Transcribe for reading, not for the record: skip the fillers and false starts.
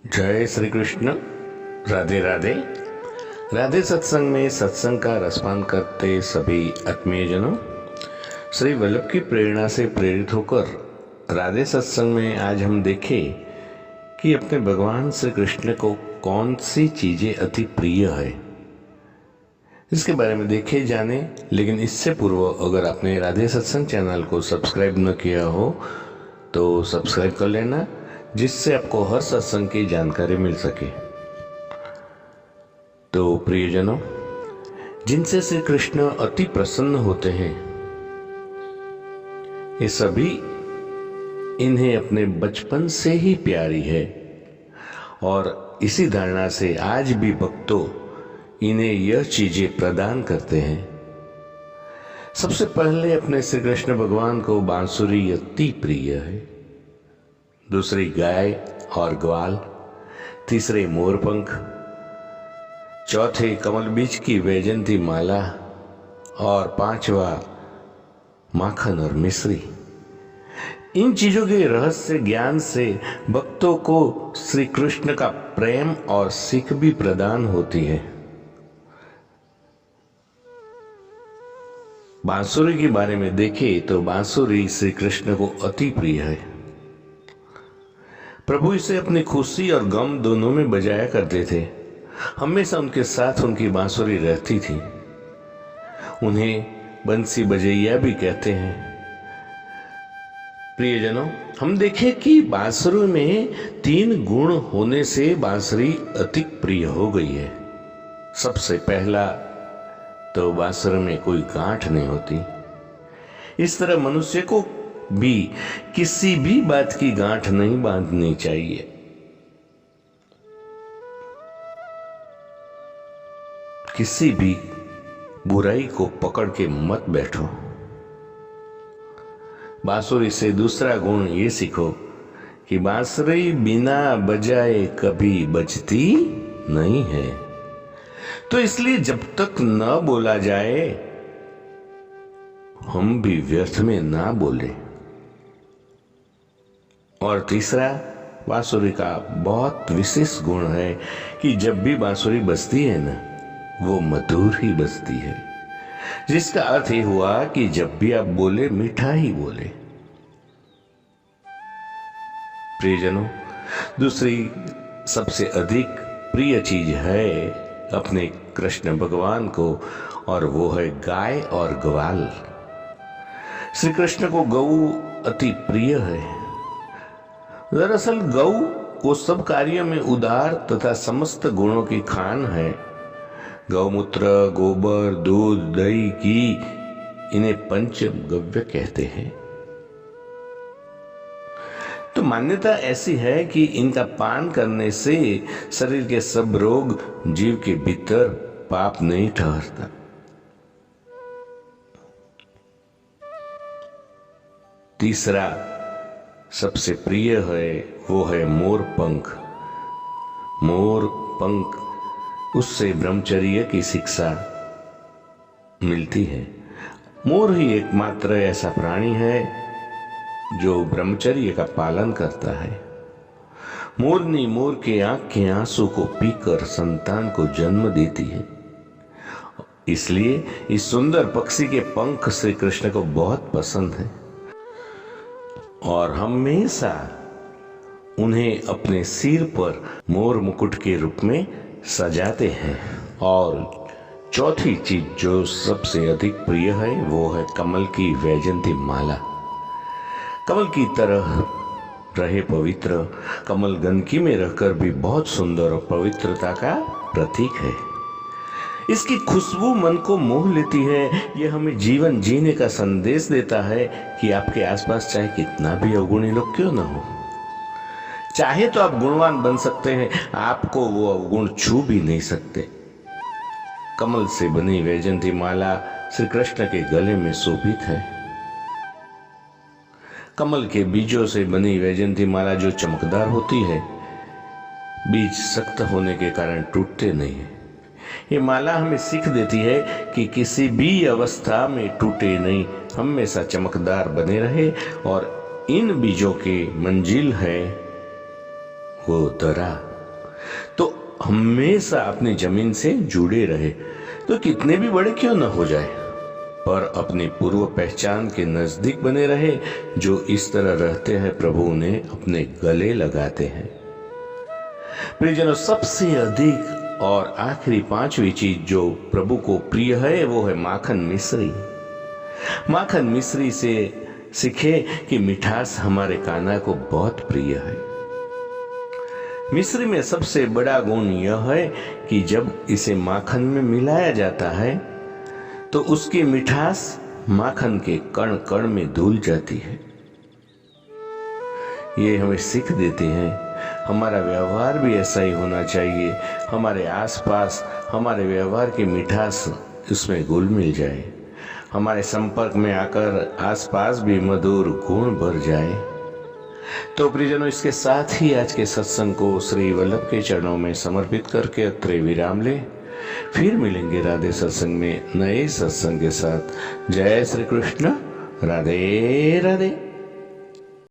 जय श्री कृष्ण। राधे राधे। राधे सत्संग में सत्संग का रसपान करते सभी आत्मीयजनों, श्री वल्लभ की प्रेरणा से प्रेरित होकर राधे सत्संग में आज हम देखें कि अपने भगवान श्री कृष्ण को कौन सी चीजें अति प्रिय है, इसके बारे में देखे जाने। लेकिन इससे पूर्व अगर आपने राधे सत्संग चैनल को सब्सक्राइब न किया हो तो सब्सक्राइब कर लेना, जिससे आपको हर सत्संग की जानकारी मिल सके। तो प्रियजनों, जिनसे श्री कृष्ण अति प्रसन्न होते हैं, ये सभी इन्हें अपने बचपन से ही प्यारी है और इसी धारणा से आज भी भक्तों इन्हें यह चीजें प्रदान करते हैं। सबसे पहले अपने श्री कृष्ण भगवान को बांसुरी अति प्रिय है, दूसरी गाय और ग्वाल, तीसरे मोरपंख, चौथे कमल बीज की वैजंती माला और पांचवा माखन और मिश्री। इन चीजों के रहस्य ज्ञान से भक्तों को श्री कृष्ण का प्रेम और सीख भी प्रदान होती है। बांसुरी के बारे में देखें तो बांसुरी श्री कृष्ण को अति प्रिय है। प्रभु इसे अपनी खुशी और गम दोनों में बजाया करते थे। हमेशा उनके साथ उनकी बांसुरी रहती थी। उन्हें बंसी बजैया भी कहते हैं। प्रियजनों, हम देखें कि बांसुरी में 3 गुण होने से बांसुरी अति प्रिय हो गई है। सबसे पहला तो बांसुरी में कोई गांठ नहीं होती। इस तरह मनुष्य को भी किसी भी बात की गांठ नहीं बांधनी चाहिए। किसी भी बुराई को पकड़ के मत बैठो। बांसुरी से दूसरा गुण ये सीखो कि बांसुरी बिना बजाए कभी बजती नहीं है। तो इसलिए जब तक न बोला जाए, हम भी व्यर्थ में ना बोले। और तीसरा, बांसुरी का बहुत विशेष गुण है कि जब भी बांसुरी बजती है ना, वो मधुर ही बजती है, जिसका अर्थ ये हुआ कि जब भी आप बोले मीठा ही बोले। प्रियजनों, दूसरी सबसे अधिक प्रिय चीज है अपने कृष्ण भगवान को, और वो है गाय और ग्वाल। श्री कृष्ण को गऊ अति प्रिय है। दरअसल गौ को सब कार्यों में उदार तथा समस्त गुणों की खान है। गौमूत्र, गोबर, दूध, दही, घी, इन्हें पंचगव्य कहते हैं। तो मान्यता ऐसी है कि इनका पान करने से शरीर के सब रोग जीव के भीतर पाप नहीं ठहरता। तीसरा सबसे प्रिय है वो है मोर पंख। मोर पंख, उससे ब्रह्मचर्य की शिक्षा मिलती है। मोर ही एकमात्र ऐसा प्राणी है जो ब्रह्मचर्य का पालन करता है। मोरनी मोर के आंख के आंसू को पीकर संतान को जन्म देती है। इसलिए इस सुंदर पक्षी के पंख श्री कृष्ण को बहुत पसंद है और हमेशा उन्हें अपने सिर पर मोर मुकुट के रूप में सजाते हैं। और चौथी चीज जो सबसे अधिक प्रिय है वो है कमल की वैजंती माला। कमल की तरह रहे पवित्र, कमल गंदगी में रहकर भी बहुत सुंदर और पवित्रता का प्रतीक है। इसकी खुशबू मन को मोह लेती है। यह हमें जीवन जीने का संदेश देता है कि आपके आसपास चाहे कितना भी अवगुणी लोग क्यों ना हो, चाहे तो आप गुणवान बन सकते हैं, आपको वो अवगुण छू भी नहीं सकते। कमल से बनी वैजंती माला श्री कृष्ण के गले में शोभित है। कमल के बीजों से बनी वैजंती माला जो चमकदार होती है, बीज सख्त होने के कारण टूटते नहीं है। ये माला हमें सीख देती है कि किसी भी अवस्था में टूटे नहीं, हमेशा चमकदार बने रहे। और इन बीजों की मंजिल है वो दरा। तो हमेशा अपनी जमीन से जुड़े रहे, तो कितने भी बड़े क्यों न हो जाए, पर अपनी पूर्व पहचान के नजदीक बने रहे। जो इस तरह रहते हैं, प्रभु उन्हें अपने गले लगाते हैं। प्रियजनों, सबसे अधिक और आखिरी पांचवी चीज जो प्रभु को प्रिय है वो है माखन मिश्री। माखन मिश्री से सीखे कि मिठास हमारे कान्हा को बहुत प्रिय है। मिश्री में सबसे बड़ा गुण यह है कि जब इसे माखन में मिलाया जाता है तो उसकी मिठास माखन के कण कण में धुल जाती है। ये हमें सीख देते हैं हमारा व्यवहार भी ऐसा ही होना चाहिए। हमारे आसपास हमारे व्यवहार की मिठास उसमें घुल मिल जाए, हमारे संपर्क में आकर आसपास भी मधुर गुण भर जाए। तो प्रियजनों, इसके साथ ही आज के सत्संग को श्री वल्लभ के चरणों में समर्पित करके अत्रे विराम ले। फिर मिलेंगे राधे सत्संग में नए सत्संग के साथ। जय श्री कृष्ण। राधे राधे।